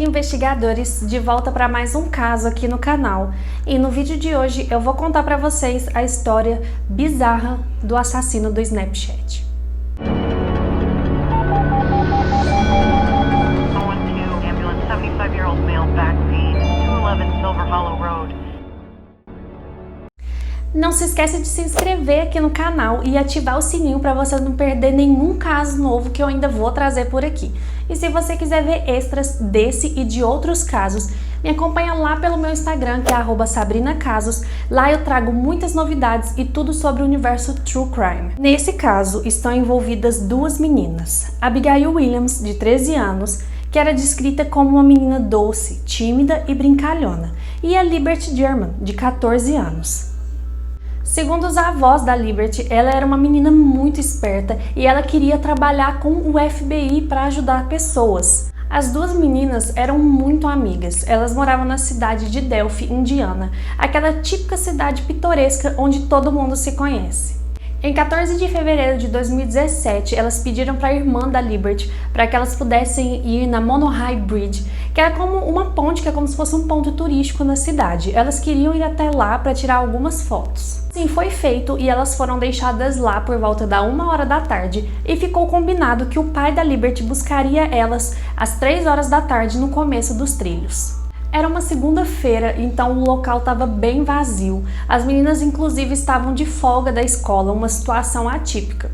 dia, investigadores, de volta para mais um caso aqui no canal. E no vídeo de hoje eu vou contar para vocês a história bizarra do assassino do Snapchat. Não se esqueça de se inscrever aqui no canal e ativar o sininho para você não perder nenhum caso novo que eu ainda vou trazer por aqui. E se você quiser ver extras desse e de outros casos, me acompanha lá pelo meu Instagram, que é @SabrinaCasos. Lá eu trago muitas novidades e tudo sobre o universo True Crime. Nesse caso, estão envolvidas duas meninas. Abigail Williams, de 13 anos, que era descrita como uma menina doce, tímida e brincalhona, e a Liberty German, de 14 anos. Segundo os avós da Liberty, ela era uma menina muito esperta e ela queria trabalhar com o FBI para ajudar pessoas. As duas meninas eram muito amigas. Elas moravam na cidade de Delphi, Indiana, aquela típica cidade pitoresca onde todo mundo se conhece. Em 14 de fevereiro de 2017, elas pediram para a irmã da Liberty para que elas pudessem ir na Monorail Bridge, que era como uma ponte, que é como se fosse um ponto turístico na cidade. Elas queriam ir até lá para tirar algumas fotos. Sim, foi feito e elas foram deixadas lá por volta da 1h da tarde e ficou combinado que o pai da Liberty buscaria elas às 3 horas da tarde no começo dos trilhos. Era uma segunda-feira, então o local estava bem vazio. As meninas inclusive estavam de folga da escola, uma situação atípica.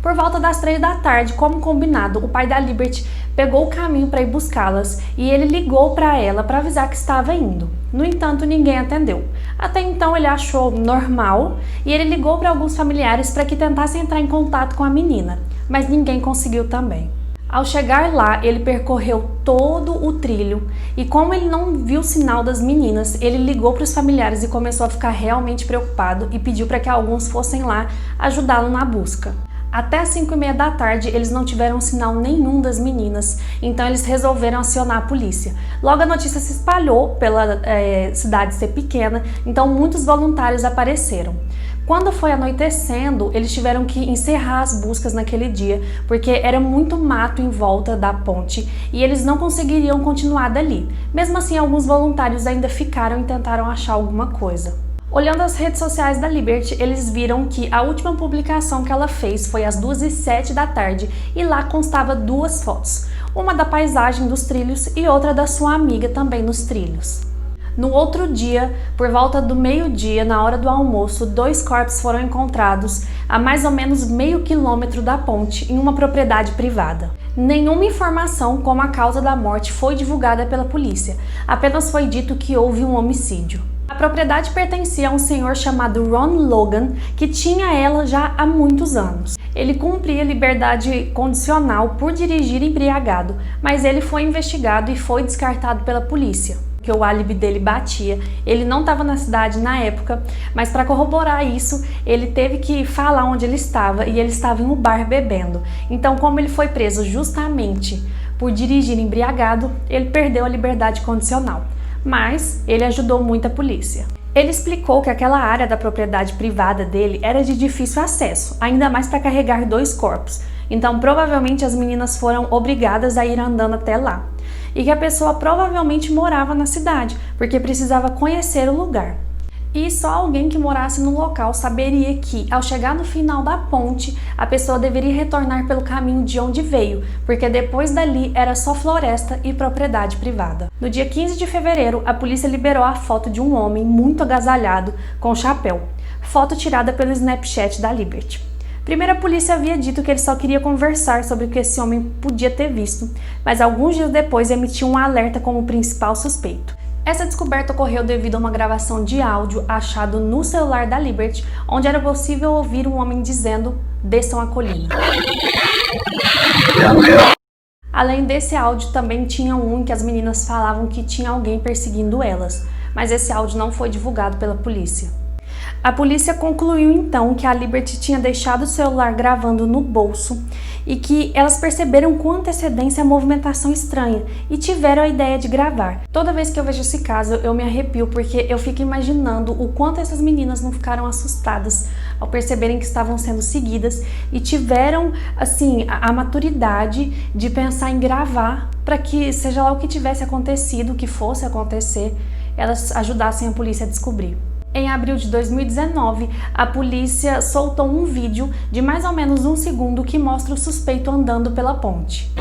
Por volta das 3 da tarde, como combinado, o pai da Liberty pegou o caminho para ir buscá-las e ele ligou para ela para avisar que estava indo. No entanto, ninguém atendeu. Até então ele achou normal e ele ligou para alguns familiares para que tentassem entrar em contato com a menina, mas ninguém conseguiu também. Ao chegar lá, ele percorreu todo o trilho e como ele não viu o sinal das meninas, ele ligou para os familiares e começou a ficar realmente preocupado e pediu para que alguns fossem lá ajudá-lo na busca. Até as 5h30 da tarde, eles não tiveram sinal nenhum das meninas, então eles resolveram acionar a polícia. Logo a notícia se espalhou pela cidade ser pequena, então muitos voluntários apareceram. Quando foi anoitecendo, eles tiveram que encerrar as buscas naquele dia, porque era muito mato em volta da ponte e eles não conseguiriam continuar dali. Mesmo assim, alguns voluntários ainda ficaram e tentaram achar alguma coisa. Olhando as redes sociais da Liberty, eles viram que a última publicação que ela fez foi às 2h07 da tarde e lá constava duas fotos, uma da paisagem dos trilhos e outra da sua amiga também nos trilhos. No outro dia, por volta do meio-dia, na hora do almoço, 2 corpos foram encontrados a mais ou menos meio quilômetro da ponte, em uma propriedade privada. Nenhuma informação como a causa da morte foi divulgada pela polícia, apenas foi dito que houve um homicídio. A propriedade pertencia a um senhor chamado Ron Logan, que tinha ela já há muitos anos. Ele cumpria liberdade condicional por dirigir embriagado, mas ele foi investigado e foi descartado pela polícia, que o álibi dele batia. Ele não estava na cidade na época, mas para corroborar isso, ele teve que falar onde ele estava e ele estava em um bar bebendo. Então, como ele foi preso justamente por dirigir embriagado, ele perdeu a liberdade condicional. Mas ele ajudou muito a polícia. Ele explicou que aquela área da propriedade privada dele era de difícil acesso, ainda mais para carregar 2 corpos. Então, provavelmente as meninas foram obrigadas a ir andando até lá. E que a pessoa provavelmente morava na cidade, porque precisava conhecer o lugar. E só alguém que morasse no local saberia que, ao chegar no final da ponte, a pessoa deveria retornar pelo caminho de onde veio, porque depois dali era só floresta e propriedade privada. No dia 15 de fevereiro, a polícia liberou a foto de um homem muito agasalhado, com chapéu. Foto tirada pelo Snapchat da Liberty. Primeiro, a polícia havia dito que ele só queria conversar sobre o que esse homem podia ter visto, mas alguns dias depois emitiu um alerta como principal suspeito. Essa descoberta ocorreu devido a uma gravação de áudio achado no celular da Liberty, onde era possível ouvir um homem dizendo: "Desçam a colina". Além desse áudio, também tinha um em que as meninas falavam que tinha alguém perseguindo elas, mas esse áudio não foi divulgado pela polícia. A polícia concluiu então que a Liberty tinha deixado o celular gravando no bolso e que elas perceberam com antecedência a movimentação estranha e tiveram a ideia de gravar. Toda vez que eu vejo esse caso eu me arrepio porque eu fico imaginando o quanto essas meninas não ficaram assustadas ao perceberem que estavam sendo seguidas e tiveram assim a maturidade de pensar em gravar para que, seja lá o que tivesse acontecido, o que fosse acontecer, elas ajudassem a polícia a descobrir. Em abril de 2019, a polícia soltou um vídeo de mais ou menos 1 segundo que mostra o suspeito andando pela ponte.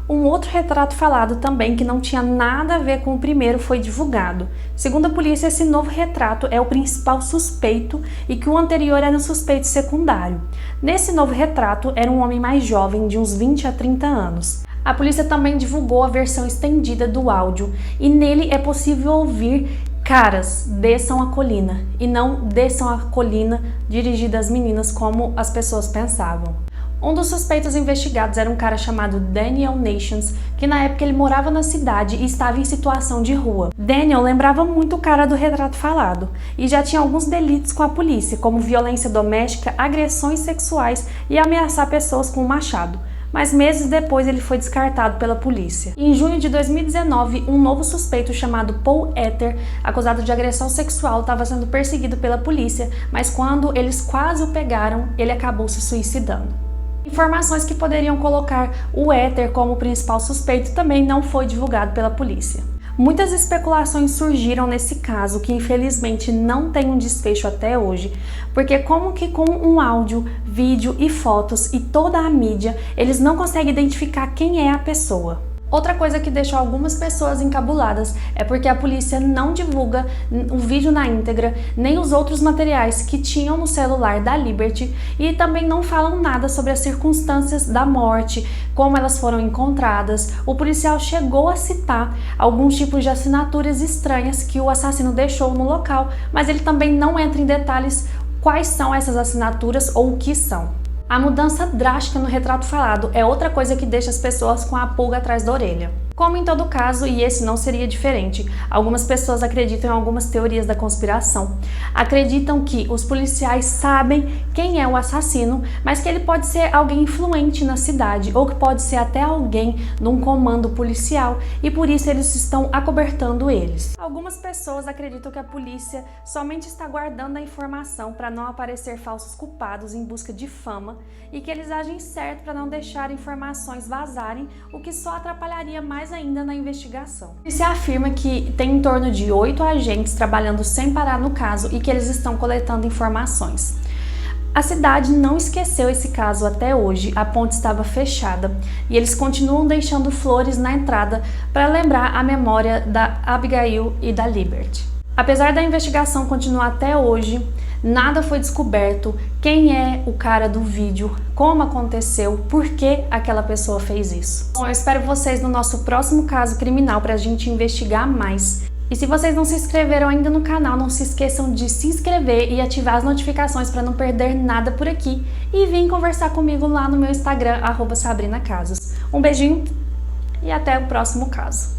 Um outro retrato falado também, que não tinha nada a ver com o primeiro, foi divulgado. Segundo a polícia, esse novo retrato é o principal suspeito e que o anterior era um suspeito secundário. Nesse novo retrato, era um homem mais jovem, de uns 20 a 30 anos. A polícia também divulgou a versão estendida do áudio e nele é possível ouvir "caras, desçam a colina", e não "desçam a colina", dirigida às meninas como as pessoas pensavam. Um dos suspeitos investigados era um cara chamado Daniel Nations, que na época ele morava na cidade e estava em situação de rua. Daniel lembrava muito o cara do retrato falado e já tinha alguns delitos com a polícia, como violência doméstica, agressões sexuais e ameaçar pessoas com um machado. Mas meses depois ele foi descartado pela polícia. Em junho de 2019, um novo suspeito chamado Paul Ether, acusado de agressão sexual, estava sendo perseguido pela polícia, mas quando eles quase o pegaram, ele acabou se suicidando. Informações que poderiam colocar o Ether como principal suspeito também não foi divulgado pela polícia. Muitas especulações surgiram nesse caso, que infelizmente não tem um desfecho até hoje, porque como que com um áudio, vídeo e fotos e toda a mídia, eles não conseguem identificar quem é a pessoa. Outra coisa que deixou algumas pessoas encabuladas é porque a polícia não divulga o vídeo na íntegra, nem os outros materiais que tinham no celular da Liberty, e também não falam nada sobre as circunstâncias da morte, como elas foram encontradas. O policial chegou a citar alguns tipos de assinaturas estranhas que o assassino deixou no local, mas ele também não entra em detalhes quais são essas assinaturas ou o que são. A mudança drástica no retrato falado é outra coisa que deixa as pessoas com a pulga atrás da orelha. Como em todo caso, e esse não seria diferente, algumas pessoas acreditam em algumas teorias da conspiração. Acreditam que os policiais sabem quem é o assassino, mas que ele pode ser alguém influente na cidade, ou que pode ser até alguém num comando policial, e por isso eles estão acobertando eles. Algumas pessoas acreditam que a polícia somente está guardando a informação para não aparecer falsos culpados em busca de fama, e que eles agem certo para não deixar informações vazarem, o que só atrapalharia mais ainda na investigação. A polícia afirma que tem em torno de 8 agentes trabalhando sem parar no caso e que eles estão coletando informações. A cidade não esqueceu esse caso até hoje, a ponte estava fechada e eles continuam deixando flores na entrada para lembrar a memória da Abigail e da Liberty. Apesar da investigação continuar até hoje, nada foi descoberto, quem é o cara do vídeo, como aconteceu, por que aquela pessoa fez isso. Bom, eu espero vocês no nosso próximo caso criminal para a gente investigar mais. E se vocês não se inscreveram ainda no canal, não se esqueçam de se inscrever e ativar as notificações para não perder nada por aqui. E vem conversar comigo lá no meu Instagram, @SabrinaCasos. Um beijinho e até o próximo caso.